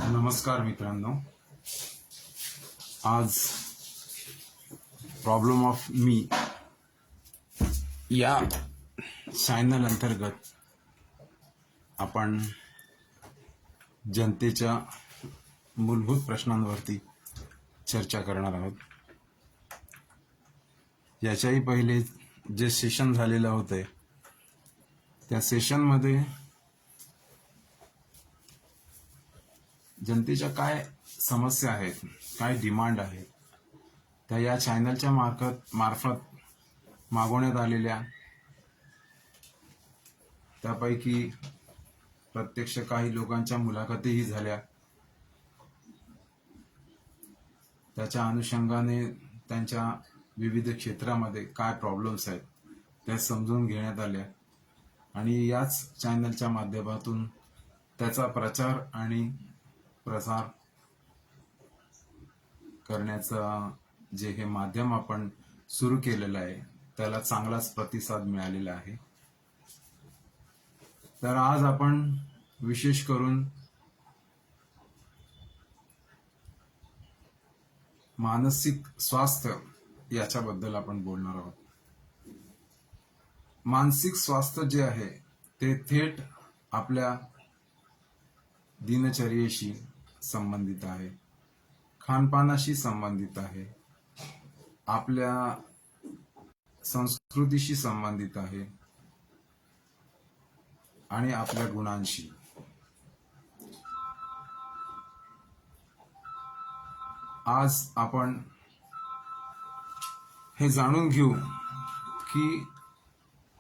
नमस्कार मित्रांनो. आज प्रॉब्लेम ऑफ मी या चॅनल अंतर्गत आपण जनतेच्या मूलभूत प्रश्नांवरती चर्चा करणार आहोत. याच्याही पहिले जे सेशन झालेलं होतं त्या सेशनमध्ये जनतेच्या काय समस्या आहेत, काय डिमांड आहेत, त्या या चॅनलच्या मार्फत मागवण्यात आलेल्या, त्यापैकी प्रत्यक्ष काही लोकांच्या मुलाखतीही झाल्या. त्याच्या अनुषंगाने त्यांच्या विविध क्षेत्रामध्ये काय प्रॉब्लेम्स आहेत त्या समजून घेण्यात आल्या आणि याच चॅनलच्या माध्यमातून त्याचा प्रचार आणि प्रसार करण्याचं जे हे माध्यम आपण सुरू केलेलं आहे त्याला चांगलाच प्रतिसाद मिळालेला आहे. तर आज आपण विशेष करून मानसिक स्वास्थ्य याच्याबद्दल आपण बोलणार आहोत. मानसिक स्वास्थ्य जे आहे ते थेट आपल्या दिनचर्येशी संबंधित आहे, खानपानाशी संबंधित आहे, आपल्या संस्कृतीशी संबंधित आहे आणि आपल्या गुणांशी. आज आपण हे जाणून घेऊ की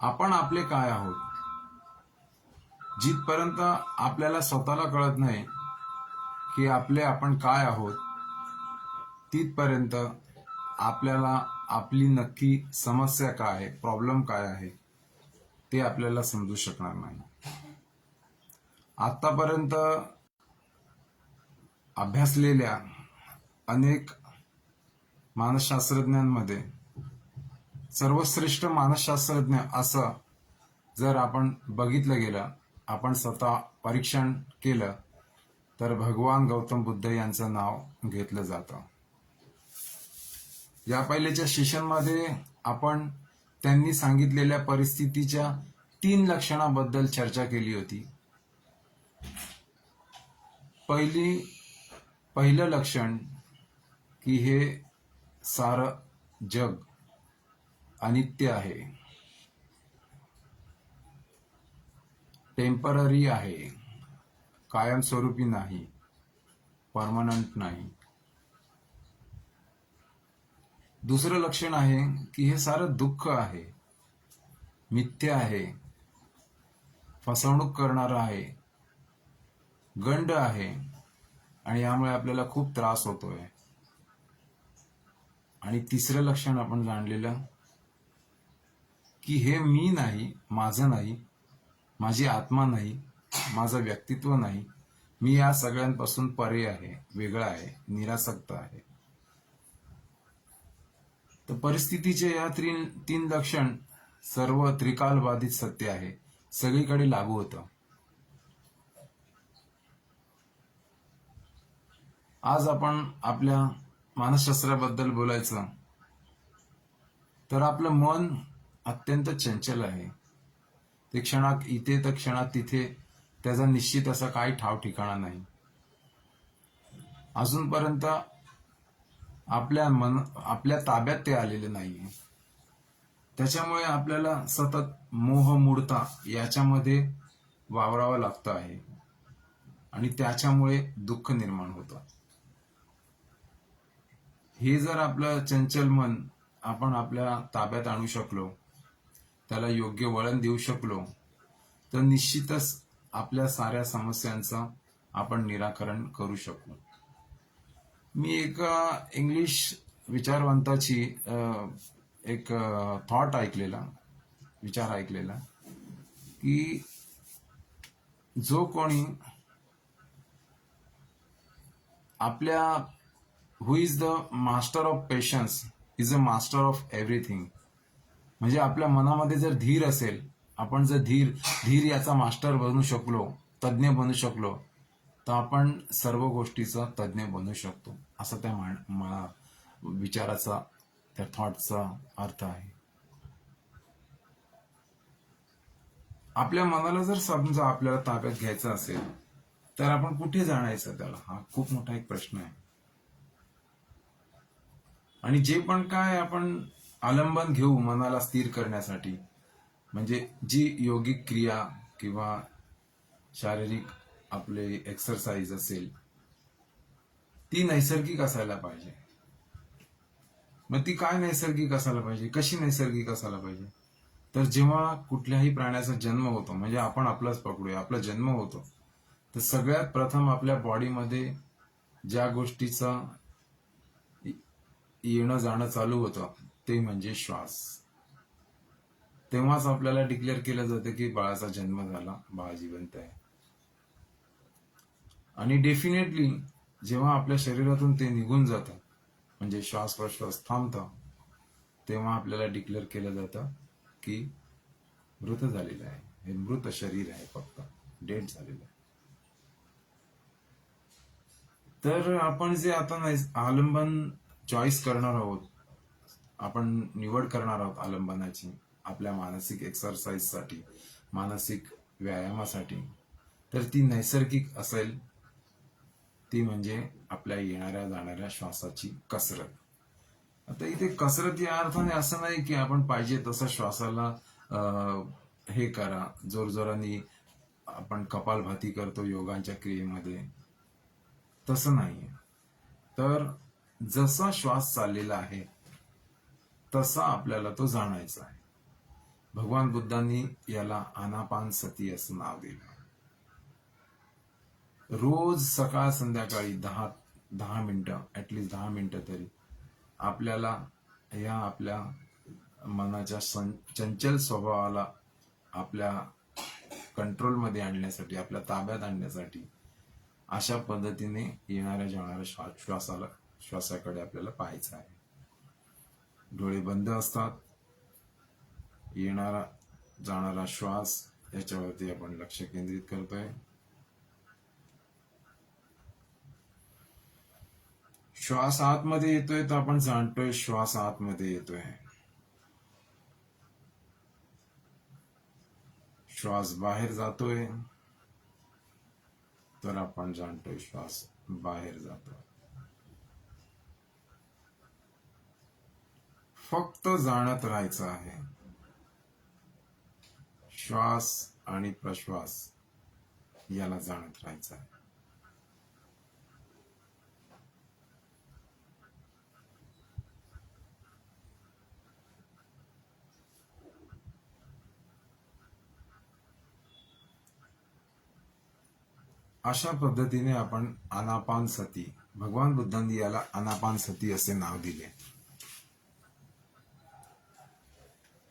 आपण आपले काय आहोत. जिथपर्यंत आपल्याला स्वतःला कळत नाही की आपण काय आहोत, तिथपर्यंत आपल्याला आपली नक्की समस्या काय आहे, प्रॉब्लेम काय आहे ते आपल्याला समजू शकणार नाही. आतापर्यंत अभ्यासलेल्या अनेक मानसशास्त्रज्ञांमध्ये सर्वश्रेष्ठ मानसशास्त्रज्ञ असं जर आपण बघितलं गेलं, आपण स्वतः परीक्षण केलं तर भगवान गौतम बुद्ध यांचं नाव घेतलं जातं. या पहिल्याच्या सेशनमध्ये आपण त्यांनी सांगितलेल्या परिस्थितीच्या 3 लक्षणाबद्दल चर्चा केली होती. पहिलं लक्षण की हे सारं जग अनित्य आहे, टेम्पररी आहे, कायमस्वरूपी नाही, परमनंट नाही. दुसरं लक्षण आहे की हे सारं दुःख आहे, मिथ्य आहे, फसवणूक करणारं आहे, गंड आहे आणि यामुळे आपल्याला खूप त्रास होतोय. आणि तिसरं लक्षण आपण जाणलेलं की हे मी नाही, माझं नाही, माझी आत्मा नाही, माझं व्यक्तित्व नाही, मी या सगळ्यांपासून परे आहे, वेगळा आहे, निरासक्त आहे. तर परिस्थितीचे या 3 लक्षण सर्व त्रिकालबाधित सत्य आहे, सगळीकडे लागू होतं. आज आपण आपल्या मानसशास्त्राबद्दल बोलायचं तर आपलं मन अत्यंत चंचल आहे. ते क्षणात इथे तर क्षणात तिथे, त्याचा निश्चित असा काही ठाव ठिकाणा नाही. अजूनपर्यंत आपल्या ताब्यात ते आलेले नाहीये. त्याच्यामुळे आपल्याला सतत मोहमूढता याच्यामध्ये वावरावं लागतं आहे आणि त्याच्यामुळे दुःख निर्माण होतं. हे जर आपलं चंचल मन आपण आपल्या ताब्यात आणू शकलो, त्याला योग्य वळण देऊ शकलो तर निश्चितच आपल्या साऱ्या समस्यांचं आपण निराकरण करू शकू. मी एका इंग्लिश विचारवंताची एक विचार ऐकलेला की जो कोणी आपल्या who is the master of patience is a master of everything. म्हणजे आपल्या मनामध्ये जर धीर असेल, आपण जर धीर याचा मास्टर बनू शकलो, तज्ज्ञ बनू शकलो तर आपण सर्व गोष्टीचा तज्ज्ञ बनू शकतो, असं त्या विचाराचा, त्या थॉटचा अर्थ आहे. आपल्या मनाला जर समजा आपल्याला ताब्यात घ्यायचं असेल तर आपण कुठे जाणायचं, त्याला हा खूप मोठा एक प्रश्न आहे. आणि जे पण काय आपण आलंबन घेऊ मनाला स्थिर करण्यासाठी, म्हणजे जी योगिक क्रिया किंवा शारीरिक आपले एक्सरसाइज असेल, ती नैसर्गिक असायला पाहिजे. मग ती काय नैसर्गिक असायला पाहिजे, कशी नैसर्गिक असायला पाहिजे? तर जेव्हा कुठल्याही प्राण्याचा जन्म होतो, म्हणजे आपण आपलाच पकडूया, आपला जन्म होतो, तर सगळ्यात प्रथम आपल्या बॉडीमध्ये ज्या गोष्टीचा येणं जाणं चालू होतं ते म्हणजे श्वास. तेव्हाच आपल्याला डिक्लेअर केलं जातं की बाळाचा जन्म झाला, बाळ जिवंत आहे. आणि डेफिनेटली जेव्हा आपल्या शरीरातून ते निघून जातं, म्हणजे श्वास प्रश्वास थांबतं, तेव्हा आपल्याला डिक्लेअर केलं जातं की मृत झालेलं आहे, हे मृत शरीर आहे, फक्त डेड झालेलं आहे. तर आपण जे आता आलंबन चॉईस करणार आहोत, आपण निवड करणार आहोत आलंबनाची आपल्या मानसिक एक्सरसाइजसाठी, मानसिक व्यायामासाठी, तर ती नैसर्गिक असेल. ती म्हणजे आपल्या येणाऱ्या जाणाऱ्या श्वासाची कसरत. आता इथे कसरत या अर्थाने असं नाही की आपण पाहिजे तसं श्वासाला हे करा, जोरजोराने आपण कपालभाती करतो योगांच्या क्रियेमध्ये, तसं नाहीये. तर जसा श्वास चाललेला आहे तसा आपल्याला तो जाणायचा आहे. भगवान बुद्धांनी याला आनापान सती असं नाव दिलं. रोज सकाळ संध्याकाळी 10 मिनिटं, ऍटलिस्ट 10 मिनिटं तरी आपल्याला या आपल्या मनाच्या चंचल स्वभावाला आपल्या कंट्रोलमध्ये आणण्यासाठी, आपल्या ताब्यात आणण्यासाठी अशा पद्धतीने येणाऱ्या जाणाऱ्या श्वासाकडे आपल्याला पाहायचं आहे. डोळे बंद असतात, येणारा जाणारा श्वास याच्यावरती आपण लक्ष केंद्रित करतोय. श्वास आतमध्ये येतोय तर आपण जाणतोय श्वास आतमध्ये येतोय. श्वास बाहेर जातोय तर आपण जाणतोय श्वास बाहेर जातोय. फक्त जाणत राहायचं आहे. श्वास आणि प्रश्वास याला जाणत राहायचं आहे. अशा पद्धतीने आपण आनापान सती, भगवान बुद्धांनी याला आनापान सती असे नाव दिले.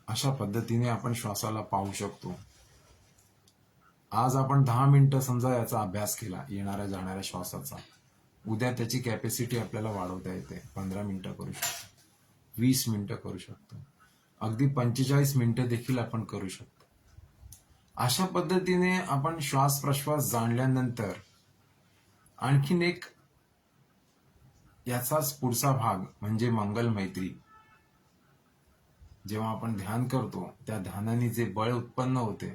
अशा पद्धतीने आपण श्वासाला पाहू शकतो. आज आपण 10 मिनिटं समजा याचा अभ्यास केला, येणाऱ्या जाणाऱ्या श्वासाचा. उद्या त्याची कॅपॅसिटी आपल्याला वाढवता येते. 15 मिनिटं करू शकतो, 20 मिनिटं करू शकतो, अगदी 45 मिनिटं देखील आपण करू शकतो. अशा पद्धतीने आपण श्वास प्रश्वास जाणल्यानंतर आणखीन एक याचाच पुढचा भाग म्हणजे मंगल मैत्री. जेव्हा आपण ध्यान करतो त्या ध्यानाने जे बळ उत्पन्न होते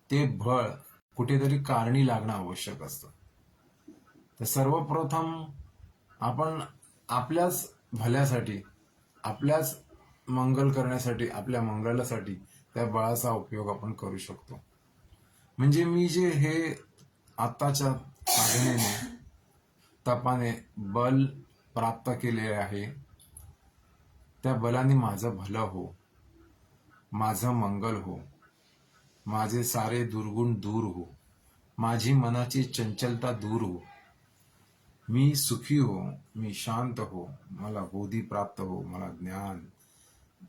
ते बळ कुठेतरी कारणी लागणं आवश्यक असतं. तर सर्वप्रथम आपण आपल्याच भल्यासाठी, आपल्याच मंगल करण्यासाठी, आपल्या मंगलासाठी त्या बळाचा उपयोग आपण करू शकतो. म्हणजे मी जे हे आत्ताच्या साधनेने, तपाने बल प्राप्त केले आहे, त्या बलाने माझं भलं हो, माझं मंगल हो, माझे सारे दुर्गुण दूर हो, माझी मनाची चंचलता दूर हो, मी सुखी हो, मी शांत हो, मला बोधी प्राप्त हो, मला ज्ञान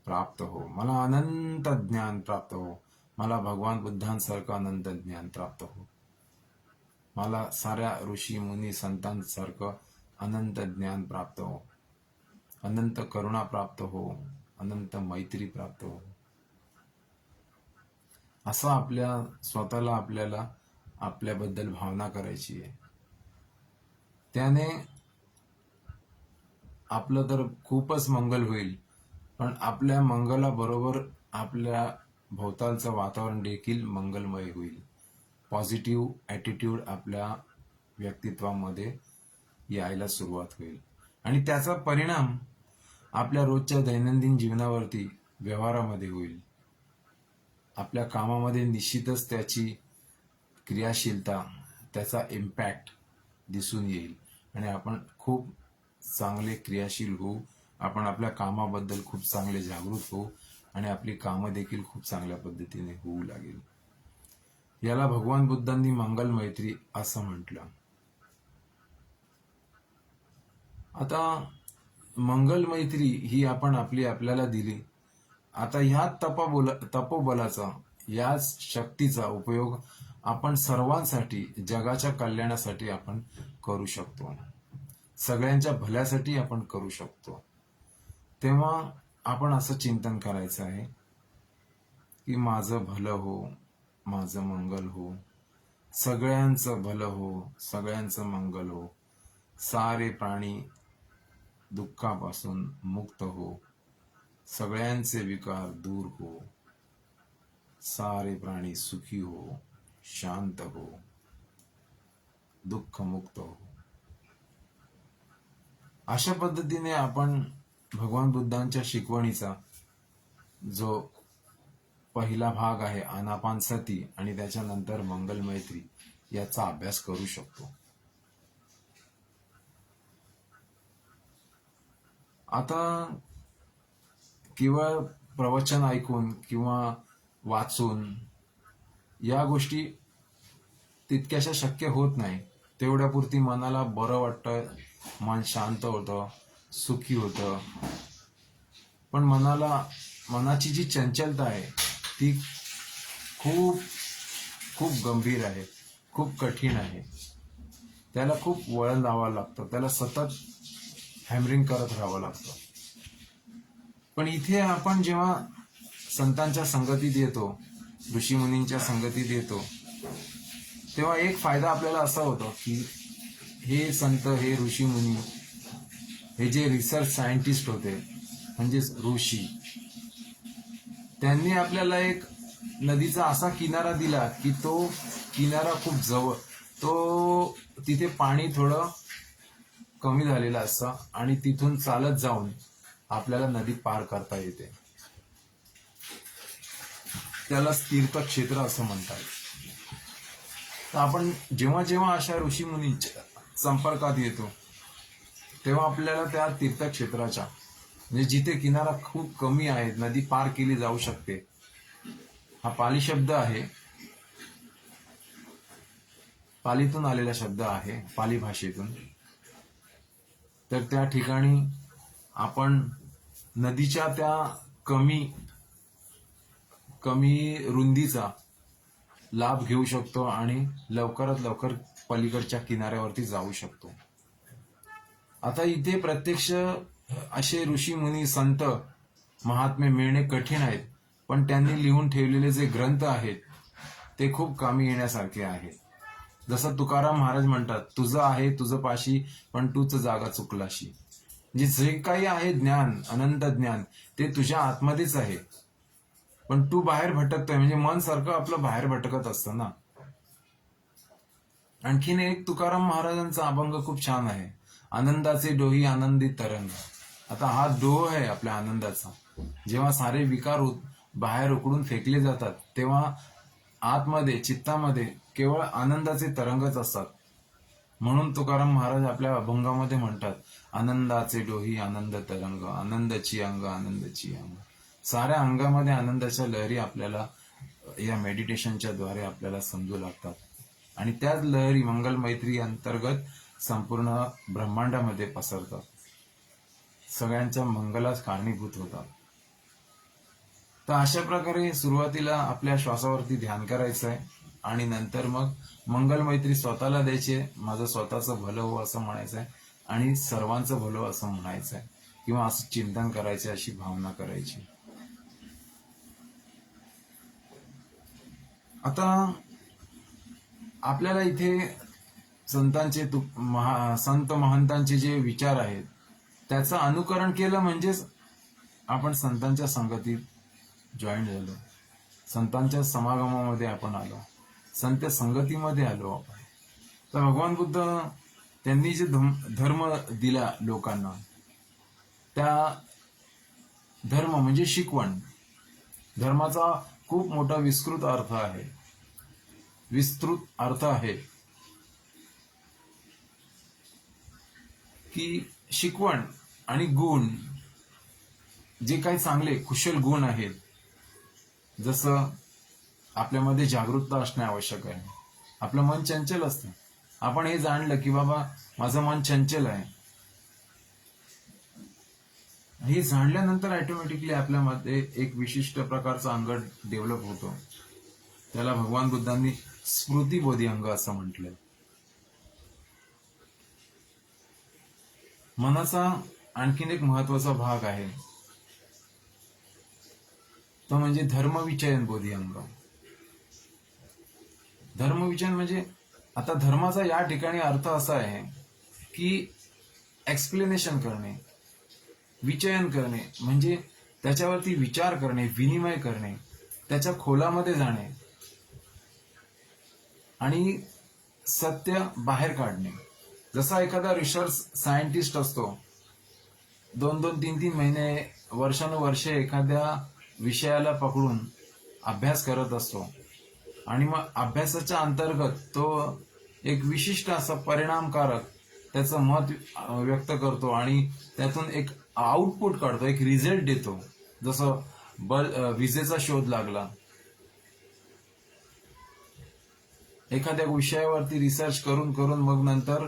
प्राप्त हो, मला अनंत ज्ञान प्राप्त हो, मला भगवान बुद्धांसारखं अनंत ज्ञान प्राप्त हो, मला साऱ्या ऋषी मुनी संतांसारखं अनंत ज्ञान प्राप्त हो, अनंत करुणा प्राप्त हो, अनंत मैत्री प्राप्त हो. असं आपल्या स्वतःला आपल्याला आपल्याबद्दल भावना करायची आहे. त्याने आपलं तर खूपच मंगल होईल, पण आपल्या मंगलाबरोबर आपल्या भोवतालचं वातावरण देखील मंगलमय होईल. पॉझिटिव्ह ॲटिट्यूड आपल्या व्यक्तित्वामध्ये यायला सुरुवात होईल आणि त्याचा परिणाम आपल्या रोजच्या दैनंदिन जीवनावरती, व्यवहारामध्ये होईल. आपल्या कामामध्ये निश्चितच त्याची क्रियाशीलता, त्याचा इम्पॅक्ट दिसून येईल आणि आपण खूप चांगले क्रियाशील होऊ. आपण आपल्या कामाबद्दल खूप चांगले जागृत होऊ आणि आपली कामं देखील खूप चांगल्या पद्धतीने होऊ लागेल. याला भगवान बुद्धांनी मंगल मैत्री असं म्हटलं. आता मंगल मैत्री ही आपण आपल्याला दिली. आता ह्या तपोबलाचा, याच शक्तीचा उपयोग आपण सर्वांसाठी, जगाच्या कल्याणासाठी आपण करू शकतो. सगळ्यांच्या भल्यासाठी आपण करू शकतो. तेव्हा आपण असं चिंतन करायचं आहे की माझं भलं हो, माझं मंगल हो, सगळ्यांचं भलं हो, सगळ्यांचं मंगल हो, सारे प्राणी दुःखापासून मुक्त हो, सगळ्यांचे विकार दूर हो, सारे प्राणी सुखी हो, शांत हो, दुःखमुक्त हो. अशा पद्धतीने आपण भगवान बुद्धांच्या शिकवणीचा जो पहिला भाग आहे आनापानसती आणि त्याच्यानंतर मंगल मैत्री, याचा अभ्यास करू शकतो. आता केवळ प्रवचन ऐकून किंवा वाचून या गोष्टी तितक्याशा शक्य होत नाही. तेवढ्यापुरती मनाला बरं वाटतं, मन शांत होतं, सुखी होतं. पण मनाची जी चंचलता आहे ती खूप खूप गंभीर आहे, खूप कठीण आहे. त्याला खूप वळण लावावं लागतं, त्याला सतत हॅमरिंग करत राहावं लागतं. पण इथे आपण जेव्हा संतांच्या संगतीत येतो, ऋषीमुनींच्या संगतीत येतो, तेव्हा एक फायदा आपल्याला असा होतो की हे संत, हे ऋषीमुनी, हे जे रिसर्च सायंटिस्ट होते म्हणजेच ऋषी, त्यांनी आपल्याला एक नदीचा असा किनारा दिला की तो किनारा खूप जवळ, तो तिथे पाणी थोडं कमी झालेलं असतं आणि तिथून चालत जाऊन आपल्याला नदी पार करता येते. त्याला तीर्थक्षेत्र असं म्हणतात. तर आपण जेव्हा जेव्हा अशा ऋषीमुनींच्या संपर्कात येतो तेव्हा आपल्याला त्या तीर्थक्षेत्राच्या, म्हणजे जिथे किनारा खूप कमी आहे, नदी पार केली जाऊ शकते, हा पाली शब्द आहे, पालीतून आलेला शब्द आहे, पाली भाषेतून. तर त्या ठिकाणी आपण नदीच्या त्या कमी रुंदीचा लाभ घेऊ शकतो आणि लवकरात लवकर पलीकडच्या किनाऱ्यावरती जाऊ शकतो. आता इथे प्रत्यक्ष असे ऋषी मुनी संत महात्मे मिळणे कठीण आहेत, पण त्यांनी लिहून ठेवलेले जे ग्रंथ आहेत ते खूप कामी येण्यासारखे आहेत. जसं तुकाराम महाराज म्हणतात, तुझं आहे तुझं पाशी, पण तूच जागा चुकलाशी. म्हणजे जे काही आहे ज्ञान, अनंत ज्ञान, ते तुझ्या आतमध्येच आहे, पण तू बाहेर भटकतोय. म्हणजे मन सारखं आपलं बाहेर भटकत असतं ना. आणखीन एक तुकाराम महाराजांचा अभंग खूप छान आहे, आनंदाचे डोही आनंदी तरंग. आता हा डोह आहे आपल्या आनंदाचा. जेव्हा सारे विकार बाहेर उकडून फेकले जातात तेव्हा आतमध्ये, चित्तामध्ये केवळ आनंदाचे तरंगच असतात. म्हणून तुकाराम महाराज आपल्या अभंगामध्ये म्हणतात, आनंदाचे डोही आनंद तरंग, आनंदाची अंग आनंदाची अंग. साऱ्या अंगामध्ये आनंदाच्या लहरी आपल्याला या मेडिटेशनच्या द्वारे आपल्याला समजू लागतात आणि त्याच लहरी मंगल मैत्री अंतर्गत संपूर्ण ब्रह्मांडामध्ये पसरतात, सगळ्यांच्या मंगलास कारणीभूत होतात. तर अशा प्रकारे सुरुवातीला आपल्या श्वासावरती ध्यान करायचं आहे आणि नंतर मग मंगल मैत्री स्वतःला द्यायची, माझं स्वतःचं भलं हो असं म्हणायचं आहे आणि सर्वांचं भलं असं म्हणायचं आहे, किंवा असं चिंतन करायचं, अशी भावना करायची. आता आपल्याला इथे संत महंतांचे जे विचार आहेत त्याचं अनुकरण केलं म्हणजेच आपण संतांच्या संगतीत जॉईन झालो, संतांच्या समागमामध्ये आपण आलो, संत संगतीमध्ये आलो आपण. तर भगवान बुद्ध त्यांनी जे धर्म दिला लोकांना, त्या धर्म म्हणजे शिकवण. धर्माचा खूप मोठा विस्तृत अर्थ आहे की शिकवण आणि गुण, जे काही चांगले कुशल गुण आहेत, जसं आपल्यामध्ये जागरूकता असणे आवश्यक आहे. आपलं मन चंचल असतं. आपण हे जाणलं की बाबा माझं मन चंचल आहे, हे जाणल्यानंतर ऑटोमॅटिकली आपल्यामध्ये एक विशिष्ट प्रकारचा अंग डेव्हलप होतो. त्याला भगवान बुद्धांनी स्मृतिबोधी अंग असं म्हटलंय. मनाचा आणखीन एक महत्वाचा भाग आहे, तो म्हणजे धर्मविचयन बोधी अंग. धर्मविचयन म्हणजे आता धर्माचा या ठिकाणी अर्थ असा आहे की एक्सप्लेनेशन करणे, विचयन करणे म्हणजे त्याच्यावरती विचार करणे, विनिमय करणे, त्याच्या खोलामध्ये जाणे आणि सत्य बाहेर काढणे. जसा एखादा रिसर्च सायंटिस्ट असतो, 2-2, 3-3 महिने, वर्षानुवर्षे एखाद्या विषयाला पकडून अभ्यास करत असतो आणि मग अभ्यासाच्या अंतर्गत तो एक विशिष्ट असं परिणामकारक त्याचं मत व्यक्त करतो आणि त्यातून एक आउटपुट काढतो, एक रिझल्ट देतो. जसं विजेचा शोध लागला, एखाद्या विषयावरती रिसर्च करून करून मग नंतर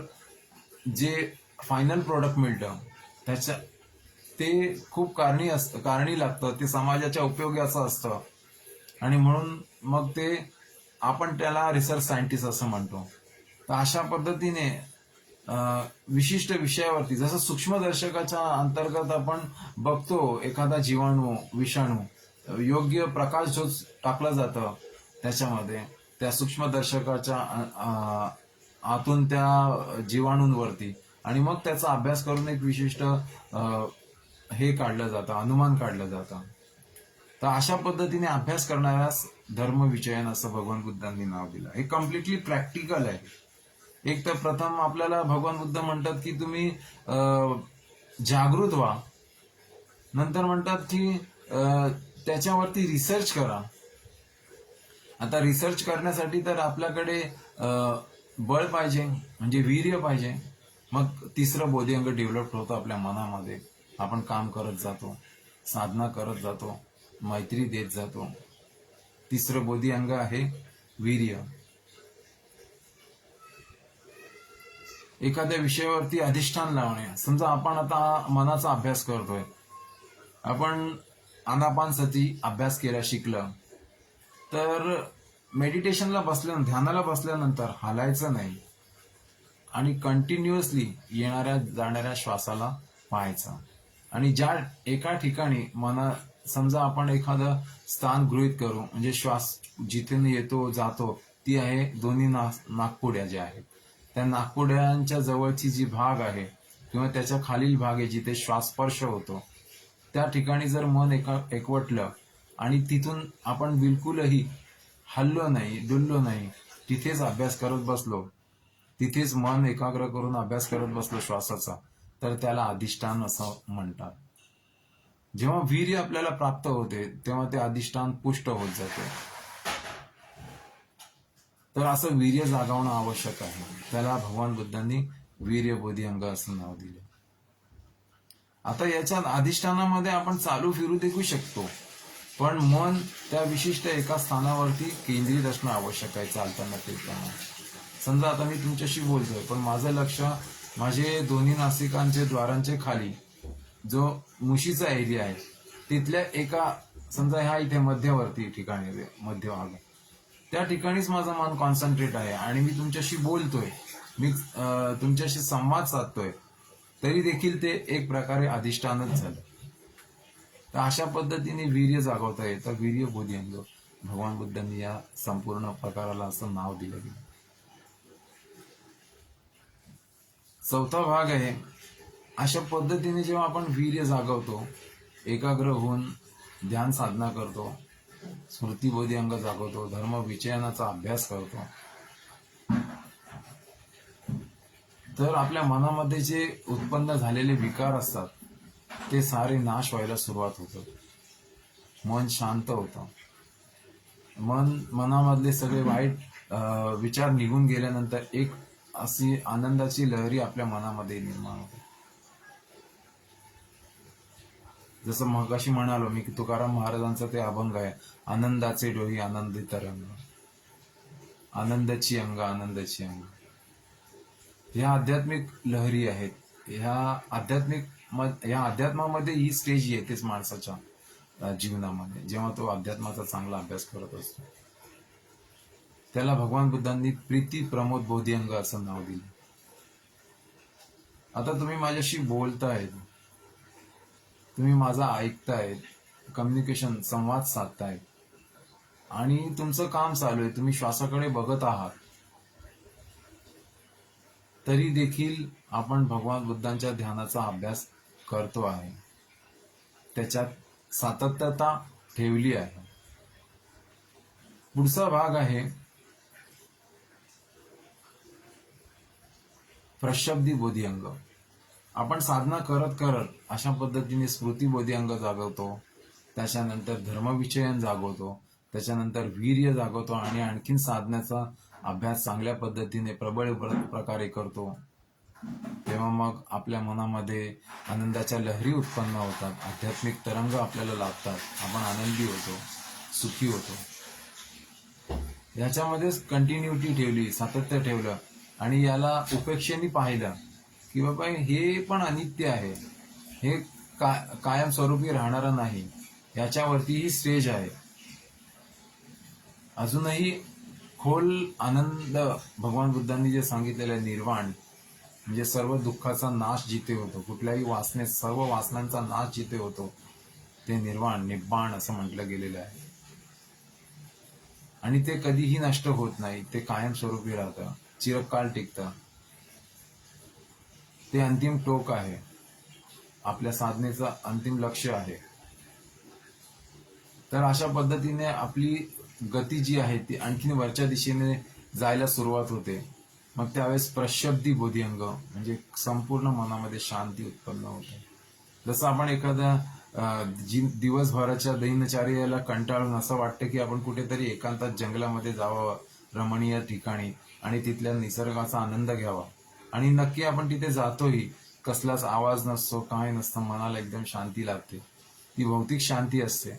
जे फायनल प्रोडक्ट मिळतं त्याच्या ते खूप कारणी लागतं, ते समाजाच्या उपयोगी असं असतं आणि म्हणून मग ते आपण त्याला रिसर्च सायंटिस्ट असं म्हणतो. तर अशा पद्धतीने विशिष्ट विषयावरती, जसं सूक्ष्मदर्शकाच्या अंतर्गत आपण बघतो एखादा जीवाणू, विषाणू, योग्य प्रकाश जो टाकला जातं त्याच्यामध्ये, त्या सूक्ष्मदर्शकाच्या आतून त्या जीवाणूंवरती, आणि मग त्याचा अभ्यास करून एक विशिष्ट हे काढलं जातं, अनुमान काढलं जातं. तर अशा पद्धतीने अभ्यास करणाऱ्यास धर्मविचयन असं भगवान बुद्धांनी नाव दिलं. हे कम्प्लिटली प्रॅक्टिकल आहे. एक तर प्रथम आपल्याला भगवान बुद्ध म्हणतात की तुम्ही जागृत व्हा, नंतर म्हणतात की त्याच्यावरती रिसर्च करा. आता रिसर्च करण्यासाठी तर आपल्याकडे बळ पाहिजे, म्हणजे वीर्य पाहिजे. मग तिसरं बोधी अंग डेव्हलप होतं आपल्या मनामध्ये. आपण काम करत जातो, साधना करत जातो, मैत्री देत जातो. तिसरं बोधी अंग आहे वीर्य. एखाद्या विषयावरती अधिष्ठान लावणे. समजा आपण आता मनाचा अभ्यास करतोय, आपण आनापानसती अभ्यास केला, शिकलं, तर मेडिटेशनला ध्यानाला बसल्यानंतर हालायचं नाही आणि कंटिन्युअसली येणाऱ्या जाणाऱ्या श्वासाला पाहायचं. आणि ज्या एका ठिकाणी समजा आपण एखादं स्थान गृहीत करू, म्हणजे श्वास जिथे येतो जातो ती आहे दोन्ही नाकपुड्या ज्या आहेत, त्या नाकपुड्यांच्या जवळची जी भाग आहे किंवा त्याच्या खालील भाग आहे जिथे श्वास स्पर्श होतो, त्या ठिकाणी जर मन एकवटलं आणि तिथून आपण बिलकुलही हललो नाही, डुललो नाही, तिथेच अभ्यास करत बसलो, तिथेच मन एकाग्र करून अभ्यास करत बसलो श्वासाचा, तर त्याला अधिष्ठान असं म्हणतात. जेव्हा वीर्य आपल्याला प्राप्त होते तेव्हा ते अधिष्ठान पुष्ट होत जाते. तर असं वीर्य जागवणं आवश्यक आहे. त्याला भगवान बुद्धांनी वीर्य बोधी अंग असं नाव दिले. आता याच्या अधिष्ठानामध्ये आपण चालू फिरू देखू शकतो, पण मन त्या विशिष्ट एका स्थानावरती केंद्रित असणं आवश्यक आहे चालताना फिरताना. समजा आता मी तुमच्याशी बोलतोय, पण माझं लक्ष माझे दोन्ही नासिकांचे द्वारांचे खाली जो मुशीचा एरिया आहे तिथल्या एका, समजा ह्या इथे मध्यवर्ती ठिकाणी, मध्य भाग, त्या ठिकाणीच माझं मन कॉन्सन्ट्रेट आहे आणि मी तुमच्याशी बोलतोय, मी तुमच्याशी संवाद साधतोय, तरी देखील ते एक प्रकारे अधिष्ठानच झालं. तर अशा पद्धतीने वीर्य जागवता येतं. वीर्य बोधी अंग भगवान बुद्धांनी या संपूर्ण प्रकाराला असं नाव दिलं गेलं. चौथा भाग आहे, अशा पद्धतीने जेव्हा आपण वीर्य जागवतो, एकाग्र होऊन ध्यान साधना करतो, स्मृतिबोधी अंग जागवतो, धर्म विचयनाचा अभ्यास करतो, तर आपल्या मनामध्ये जे उत्पन्न झालेले विकार असतात ते सारे नाश व्हायला सुरुवात होतं. मन शांत होतं. मनामधले सगळे वाईट विचार निघून गेल्यानंतर एक अशी आनंदाची लहरी आपल्या मनामध्ये निर्माण होते. जसं मगाशी म्हणालो मी की तुकाराम महाराजांचा ते अभंग आहे, आनंदाचे डोही आनंदी तरंग, आनंदाची अंग आनंदाची अंग. ह्या आध्यात्मिक लहरी आहेत. ह्या अध्यात्मामध्ये ही स्टेज येतेच माणसाच्या जीवनामध्ये, जेव्हा तो अध्यात्माचा चांगला अभ्यास करत असतो. त्याला भगवान बुद्धांनी प्रीती प्रमोद बोधिअंग असं नाव दिलं. आता तुम्ही माझ्याशी बोलतायत, तुम्ही माझा ऐकतायत, कम्युनिकेशन संवाद साधतायत आणि तुमचं काम चालू आहे, तुम्ही श्वासाकडे बघत आहात, तरी देखील आपण भगवान बुद्धांच्या ध्यानाचा अभ्यास करतो आहे, त्याच्यात सातत्यता ठेवली आहे. पुढचा भाग आहे प्रशब्दी बोधी अंग. आपण साधना करत करत अशा पद्धतीने स्मृती बोधी अंग जागवतो, त्याच्यानंतर धर्मविचयन जागवतो, त्याच्यानंतर वीर्य जागवतो आणि आणखीन साधण्याचा अभ्यास चांगल्या पद्धतीने प्रबळ प्रकारे करतो. तेव्हा मग आपल्या मनामध्ये आनंदाच्या लहरी उत्पन्न होतात, आध्यात्मिक तरंग आपल्याला लाभतात, आपण आनंदी होतो, सुखी होतो. याच्यामध्येच कंटिन्युटी ठेवली, सातत्य ठेवलं आणि याला उपेक्षेने पाहिलं की बाबा हे पण अनित्य आहे, हे कायमस्वरूपी राहणारं नाही, याच्यावरती ही स्टेज आहे. अजूनही खोल आनंद भगवान बुद्धांनी जे सांगितलेलं निर्वाण, म्हणजे सर्व दुःखाचा नाश जिथे होतो, कुठल्याही वासने सर्व वासनांचा नाश जिथे होतो ते निर्वाण, निब्बाण असं म्हटलं गेलेलं आहे. आणि ते कधीही नष्ट होत नाही, ते कायमस्वरूपी राहतं, चिरकाल टिकतं. ते अंतिम टोक आहे, आपल्या साधनेचं अंतिम लक्ष आहे. तर अशा पद्धतीने आपली गती जी आहे ती आणखीन वरच्या दिशेने जायला सुरुवात होते. मग त्यावेळेस प्रशब्दी बोधी अंग म्हणजे संपूर्ण मनामध्ये शांती उत्पन्न होते. जसं आपण एखाद्या दिवसभराच्या दिनचर्येला कंटाळून असं वाटतं की आपण कुठेतरी एकांतात जंगलामध्ये जावं, रमणीय ठिकाणी, आणि तिथल्या निसर्गाचा आनंद घ्यावा, आणि नक्की आपण तिथे जातोही, कसलाच आवाज नसतो, काय नसतं, मनाला एकदम शांती लागते, ती भौतिक शांती असते.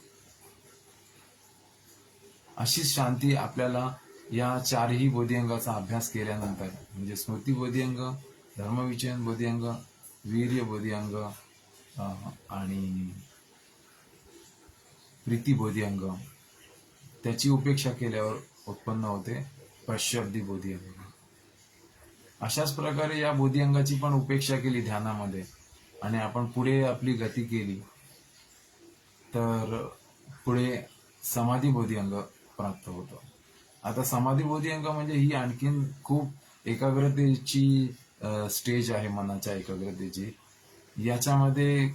अशीच शांती आपल्याला या चारही बोधिअंगाचा अभ्यास केल्यानंतर, म्हणजे स्मृती बोधिअंग, धर्मविचयन बोधिअंग, वीर्य बोधिअंग आणि प्रीती बोधिअंग, त्याची उपेक्षा केल्यावर उत्पन्न होते प्रशब्दी बोधिअंग. अशाच प्रकारे या बोधिअंगाची पण उपेक्षा केली ध्यानामध्ये आणि आपण पुढे आपली गती केली तर पुढे समाधी बोधिअंग प्राप्त होतं. आता समाधी बोधिअंग म्हणजे ही आणखीन खूप एकाग्रतेची स्टेज आहे, मनाच्या एकाग्रतेची. याच्यामध्ये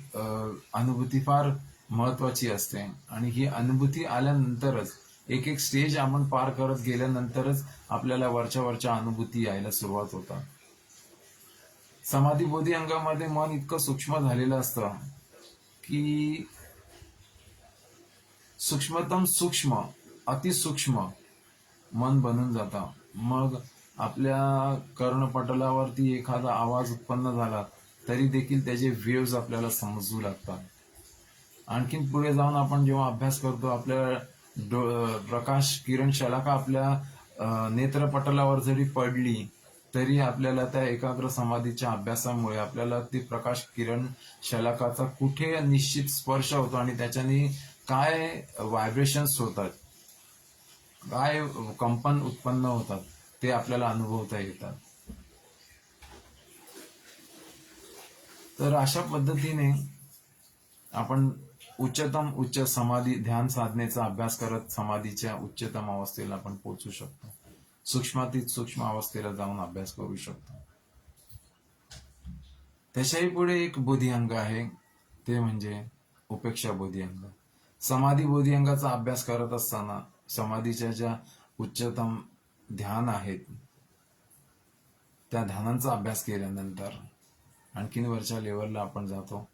अनुभूती फार महत्वाची असते आणि ही अनुभूती आल्यानंतरच, एक एक स्टेज आपण पार करत गेल्यानंतरच आपल्याला वरच्या अनुभूती यायला सुरुवात होतात. समाधी बोधिअंगामध्ये मन इतकं सूक्ष्म झालेलं असतं की सूक्ष्मतम सूक्ष्म, अतिसूक्ष्म मन बनून जातं. मग आपल्या कर्णपटलावरती एखादा आवाज उत्पन्न झाला तरी देखील त्याचे वेव्ज आपल्याला समजू लागतात. आणखीन पुढे जाऊन आपण जेव्हा अभ्यास करतो, आपल्या प्रकाश किरण शलाका आपल्या नेत्रपटलावर जरी पडली तरी आपल्याला त्या एकाग्र समाधीच्या अभ्यासामुळे आपल्याला ती प्रकाश किरण शलाकाचा कुठे निश्चित स्पर्श होतो आणि त्याच्याने काय व्हायब्रेशन्स होतात, काय कंपन उत्पन्न होतात, ते आपल्याला अनुभवता येतात. तर अशा पद्धतीने आपण उच्च समाधी ध्यान साधनेचा अभ्यास करत समाधीच्या उच्चतम अवस्थेला आपण पोहोचू शकतो. सूक्ष्मातीत सूक्ष्म अवस्थेला जाऊन अभ्यास करू शकतो. त्याच्याही पुढे एक बोधी अंग आहे, ते म्हणजे उपेक्षा बोधी अंग. समाधी बोधी अंगाचा अभ्यास करत असताना समाधीच्या ज्या उच्चतम ध्यान आहेत, त्या ध्यानांचा अभ्यास केल्यानंतर आणखीन वरच्या लेवलला आपण जातो.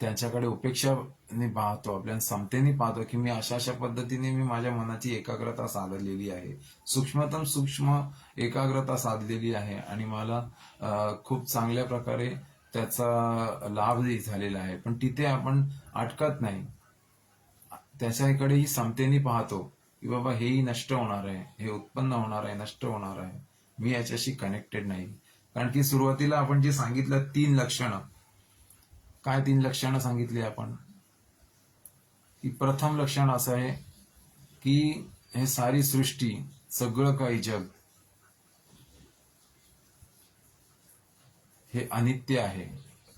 त्यांच्याकडे उपेक्षाने पाहतो, आपल्या समतेने पाहतो की मी अशा अशा पद्धतीने मी माझ्या मनाची एकाग्रता साधलेली आहे, सूक्ष्मतम सूक्ष्म एकाग्रता साधलेली आहे आणि मला खूप चांगल्या प्रकारे त्याचा लाभही झालेला आहे. पण तिथे आपण अटकत नाही, त्याच्याकडेही समतेने पाहतो की बाबा हेही नष्ट होणार आहे, हे उत्पन्न होणार आहे, नष्ट होणार आहे, मी याच्याशी कनेक्टेड नाही. कारण की सुरुवातीला आपण जे सांगितलं 3 लक्षणं, काय 3 लक्षणं सांगितली आपण, की प्रथम लक्षण असं आहे की हे सारी सृष्टी, सगळं काही जग हे अनित्य आहे,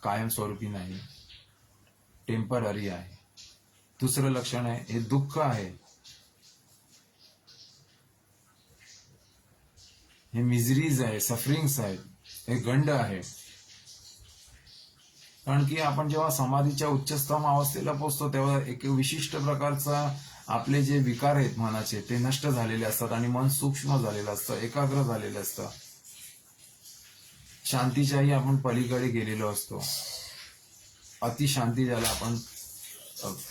कायमस्वरूपी नाही, टेम्पररी आहे. दुसरं लक्षण आहे हे दुःख आहे, हे मिजरीज आहे, सफरिंग्स आहेत, हे गंड आहे. कारण की आपण जेव्हा समाधीच्या उच्चतम अवस्थेला पोहोचतो तेव्हा एक विशिष्ट प्रकारचा आपले जे विकार आहेत मनाचे ते नष्ट झालेले असतात आणि मन सूक्ष्म झालेलं असतं, एकाग्र झालेलं असतं, शांतीच्याही आपण पलीकडे गेलेलो असतो. अतिशांती ज्याला आपण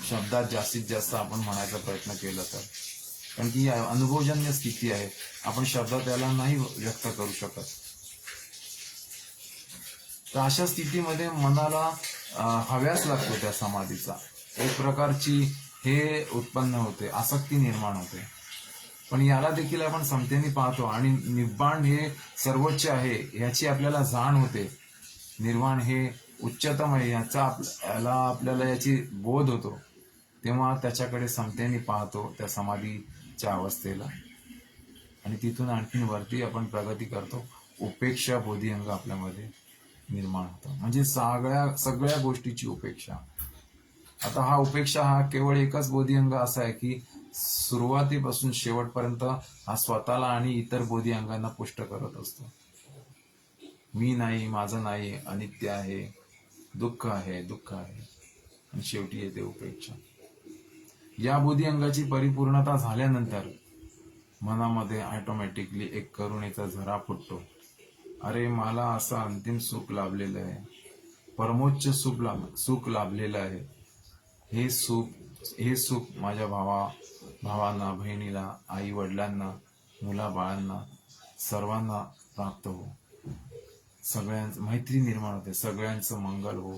शब्दात जास्तीत जास्त आपण म्हणायचा प्रयत्न केला तर, कारण की अनुभवजन्य स्थिती आहे, आपण शब्दात त्याला नाही व्यक्त करू शकत. तर अशा स्थितीमध्ये मनाला हव्यास लागतो त्या समाधीचा, एक प्रकारची हे उत्पन्न होते, आसक्ती निर्माण होते. पण याला देखील आपण समतेने पाहतो आणि निब्बाण हे सर्वोच्च आहे याची आपल्याला जाण होते, निर्वाण हे उच्चतम आहे याला आपल्याला याची बोध होतो. तेव्हा त्याच्याकडे समतेने पाहतो त्या समाधीच्या अवस्थेला आणि तिथून आणखीन वरती आपण प्रगती करतो. उपेक्षा बोधी अंग आपल्यामध्ये निर्माण होतं, म्हणजे सगळ्या गोष्टीची उपेक्षा. आता हा उपेक्षा हा केवळ एकच बोधी अंग असा आहे की सुरुवातीपासून शेवटपर्यंत हा स्वतःला आणि इतर बोधी अंगांना पुष्ट करत असतो. मी नाही, माझं नाही, अनित्य आहे, दुःख आहे, दुःख आहे, आणि शेवटी येते उपेक्षा. या बोधी अंगाची परिपूर्णता झाल्यानंतर मनामध्ये ऑटोमॅटिकली एक करुणेचा झरा फुटतो. अरे मला असं अंतिम सुख लाभलेलं आहे, परमोच्च सुख लाभलेलं आहे. हे सुख माझ्या भावांना, बहिणीला, आई वडिलांना, मुलाबाळांना सर्वांना प्राप्त हो. सगळ्यांचं मैत्री निर्माण होते, सगळ्यांचं मंगल हो,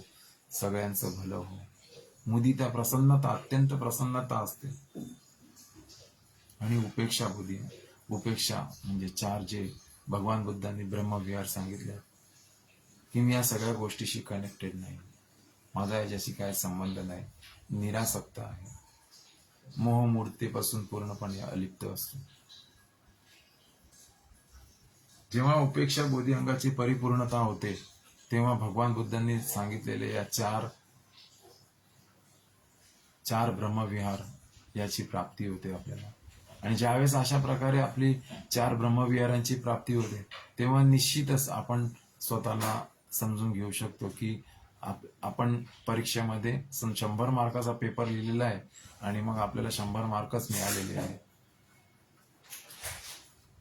सगळ्यांचं भलं हो. मुदिता, प्रसन्नता, अत्यंत प्रसन्नता असते. आणि उपेक्षा म्हणजे 4 जे भगवान बुद्धांनी ब्रह्मविहार सांगितले की मी या सगळ्या गोष्टीशी कनेक्टेड नाही, माझा याच्याशी काय संबंध नाही, निरासक्त आहे, मोहमूर्तीपासून पूर्णपणे अलिप्त असतो. जेव्हा उपेक्षा बोधी अंगाची परिपूर्णता होते तेव्हा भगवान बुद्धांनी सांगितलेले या चार ब्रह्मविहार याची प्राप्ती होते आपल्याला. आणि ज्यावेळेस अशा प्रकारे आपली 4 ब्रह्मविहारांची प्राप्ती होते तेव्हा निश्चितच आपण स्वतःला समजून घेऊ शकतो की आपण परीक्षेमध्ये 100 मार्काचा पेपर लिहिलेला आहे आणि मग आपल्याला 100 मार्कच मिळालेले आहे.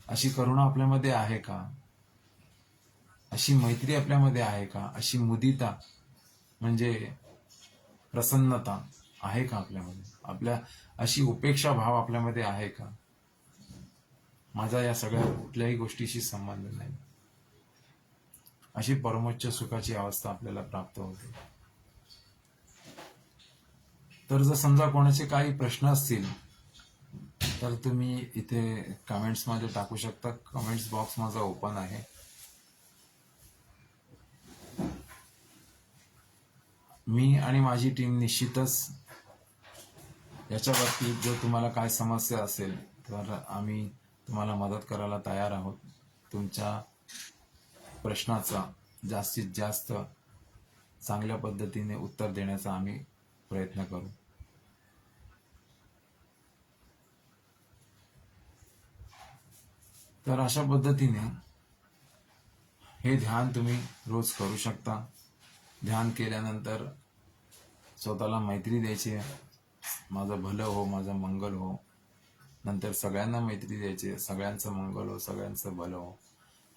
अशी करुणा आपल्यामध्ये आहे का? अशी मैत्री आपल्यामध्ये आहे का? अशी मुदिता म्हणजे प्रसन्नता आहे का आपल्यामध्ये? अशी उपेक्षा भाव आपल्यामध्ये आहे का? माझा या सगळ्या कुठल्याही गोष्टीशी संबंध नाही, अशी परमोच्च सुखाची अवस्था आपल्याला प्राप्त होते. तर जर समजा कोणाचे काही प्रश्न असतील तर तुम्ही इथे कमेंट्स मध्ये टाकू शकता. कमेंट्स बॉक्स माझा ओपन आहे. मी आणि माझी टीम निश्चितच याच्या बाबतीत जर तुम्हाला काय समस्या असेल तर आम्ही तुम्हाला मदत करायला तयार आहोत. तुमच्या प्रश्नाचा जास्तीत जास्त चांगल्या पद्धतीने उत्तर देण्याचा आम्ही प्रयत्न करू. तर अशा पद्धतीने हे ध्यान तुम्ही रोज करू शकता. ध्यान केल्यानंतर स्वतःला मैत्री द्यायची, माझं भलं हो, माझं मंगल हो. नंतर सगळ्यांना मैत्री द्यायची, सगळ्यांचं मंगल हो, सगळ्यांचं भलं हो.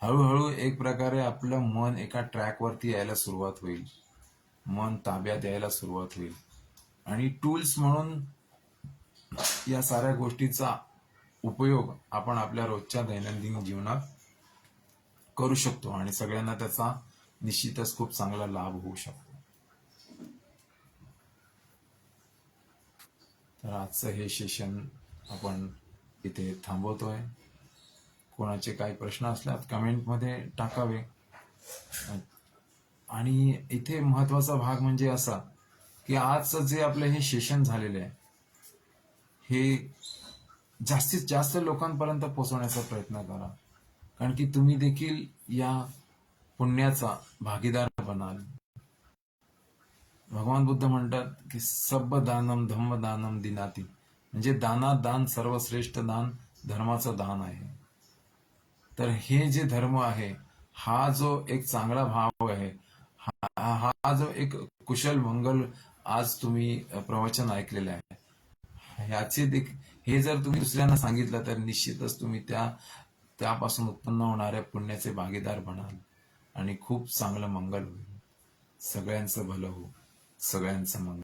हळूहळू एक प्रकारे आपलं मन एका ट्रॅकवरती यायला सुरुवात होईल, मन ताब्यात यायला सुरुवात होईल. आणि टूल्स म्हणून या साऱ्या गोष्टीचा उपयोग आपण आपल्या रोजच्या दैनंदिन जीवनात करू शकतो आणि सगळ्यांना त्याचा निश्चितच खूप चांगला लाभ होऊ शकतो. तर आजचं हे सेशन आपण इथे थांबवतोय. कोणाचे काही प्रश्न असल्यास कमेंटमध्ये टाकावे. आणि इथे महत्वाचा भाग म्हणजे असा की आजचं जे आपलं हे सेशन झालेलं आहे हे जास्तीत जास्त लोकांपर्यंत पोहोचवण्याचा प्रयत्न करा, कारण की तुम्ही देखील या पुण्याचा भागीदार बनाल. भगवान बुद्ध म्हणतात की सब्ब दानम धम्म दानम दिनाती, म्हणजे दानात दान सर्वश्रेष्ठ दान धर्माचं दान आहे. तर हे जे धर्म आहे, हा जो एक चांगला भाव आहे, हा जो एक कुशल मंगल आज तुम्ही प्रवचन ऐकलेलं आहे, ह्याचे हे जर तुम्ही दुसऱ्यांना सांगितलं तर निश्चितच तुम्ही त्यापासून उत्पन्न होणाऱ्या पुण्याचे भागीदार बनाल आणि खूप चांगलं मंगल होईल. सगळ्यांचं भलं हो, सगळ्यांचं मंगल.